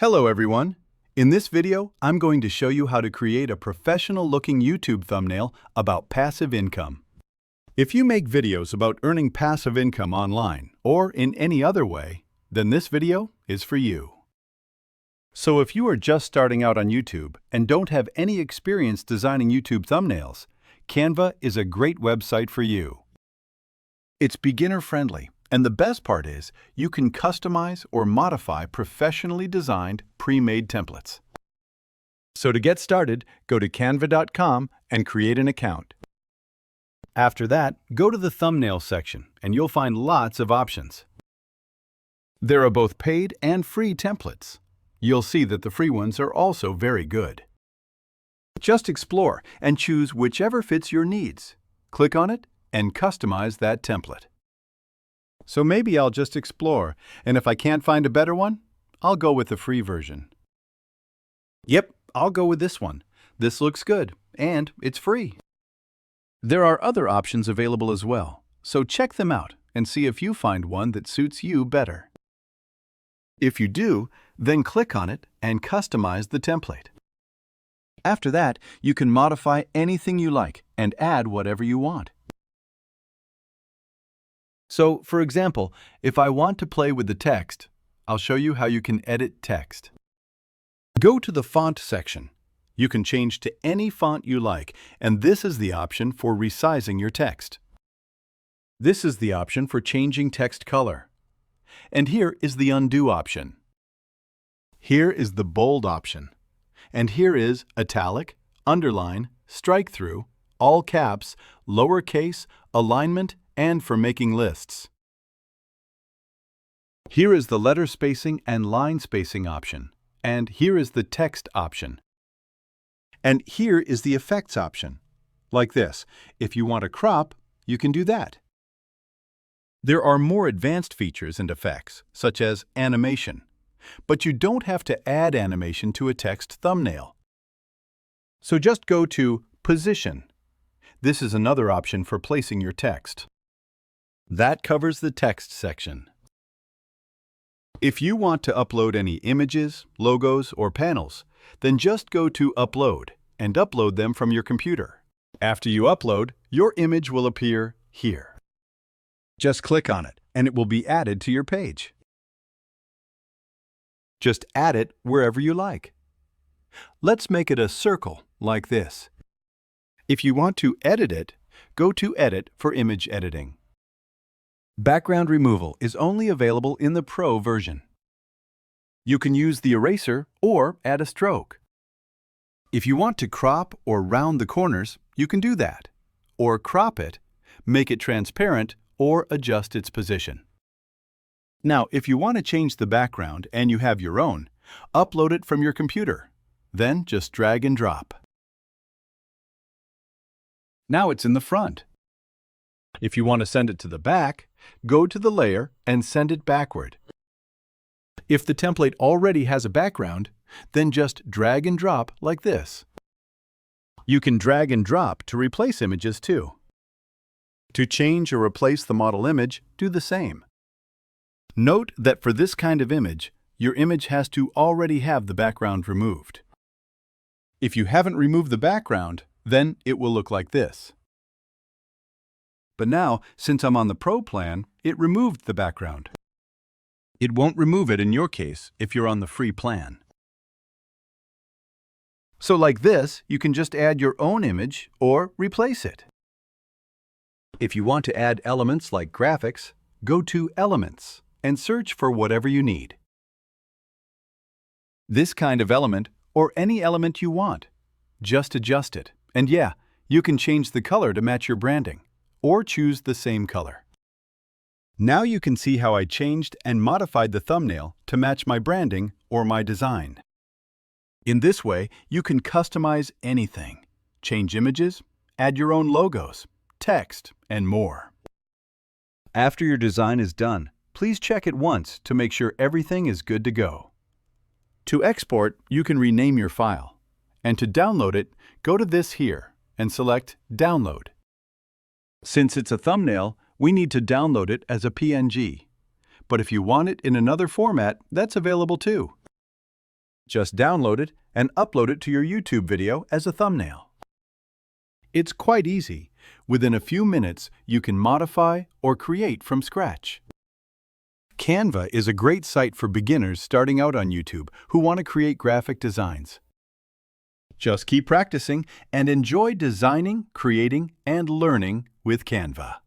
Hello everyone! In this video, I'm going to show you how to create a professional-looking YouTube thumbnail about passive income. If you make videos about earning passive income online or in any other way, then this video is for you. So if you are just starting out on YouTube and don't have any experience designing YouTube thumbnails, Canva is a great website for you. It's beginner-friendly. And the best part is, you can customize or modify professionally designed, pre-made templates. So to get started, go to canva.com and create an account. After that, go to the thumbnail section and you'll find lots of options. There are both paid and free templates. You'll see that the free ones are also very good. Just explore and choose whichever fits your needs. Click on it and customize that template. So maybe I'll just explore, and if I can't find a better one, I'll go with the free version. Yep, I'll go with this one. This looks good, and it's free. There are other options available as well, so check them out and see if you find one that suits you better. If you do, then click on it and customize the template. After that, you can modify anything you like and add whatever you want. So, for example, if I want to play with the text, I'll show you how you can edit text. Go to the font section. You can change to any font you like, and this is the option for resizing your text. This is the option for changing text color. And here is the undo option. Here is the bold option. And here is italic, underline, strike through, all caps, lowercase, alignment, and for making lists. Here is the letter spacing and line spacing option, and here is the text option. And here is the effects option. Like this, if you want to crop, you can do that. There are more advanced features and effects, such as animation, but you don't have to add animation to a text thumbnail. So just go to Position. This is another option for placing your text. That covers the text section. If you want to upload any images, logos, or panels, then just go to Upload and upload them from your computer. After you upload, your image will appear here. Just click on it and it will be added to your page. Just add it wherever you like. Let's make it a circle like this. If you want to edit it, go to Edit for image editing. Background removal is only available in the Pro version. You can use the eraser or add a stroke. If you want to crop or round the corners, you can do that. Or crop it, make it transparent, or adjust its position. Now, if you want to change the background and you have your own, upload it from your computer. Then just drag and drop. Now it's in the front. If you want to send it to the back, go to the layer and send it backward. If the template already has a background, then just drag and drop like this. You can drag and drop to replace images too. To change or replace the model image, do the same. Note that for this kind of image, your image has to already have the background removed. If you haven't removed the background, then it will look like this. But now, since I'm on the Pro plan, it removed the background. It won't remove it in your case if you're on the free plan. So like this, you can just add your own image or replace it. If you want to add elements like graphics, go to Elements and search for whatever you need. This kind of element or any element you want. Just adjust it. And yeah, you can change the color to match your branding, or choose the same color. Now you can see how I changed and modified the thumbnail to match my branding or my design. In this way, you can customize anything, change images, add your own logos, text, and more. After your design is done, please check it once to make sure everything is good to go. To export, you can rename your file. And to download it, go to this here and select Download. Since it's a thumbnail, we need to download it as a PNG. But if you want it in another format, that's available too. Just download it and upload it to your YouTube video as a thumbnail. It's quite easy. Within a few minutes, you can modify or create from scratch. Canva is a great site for beginners starting out on YouTube who want to create graphic designs. Just keep practicing and enjoy designing, creating, and learning with Canva.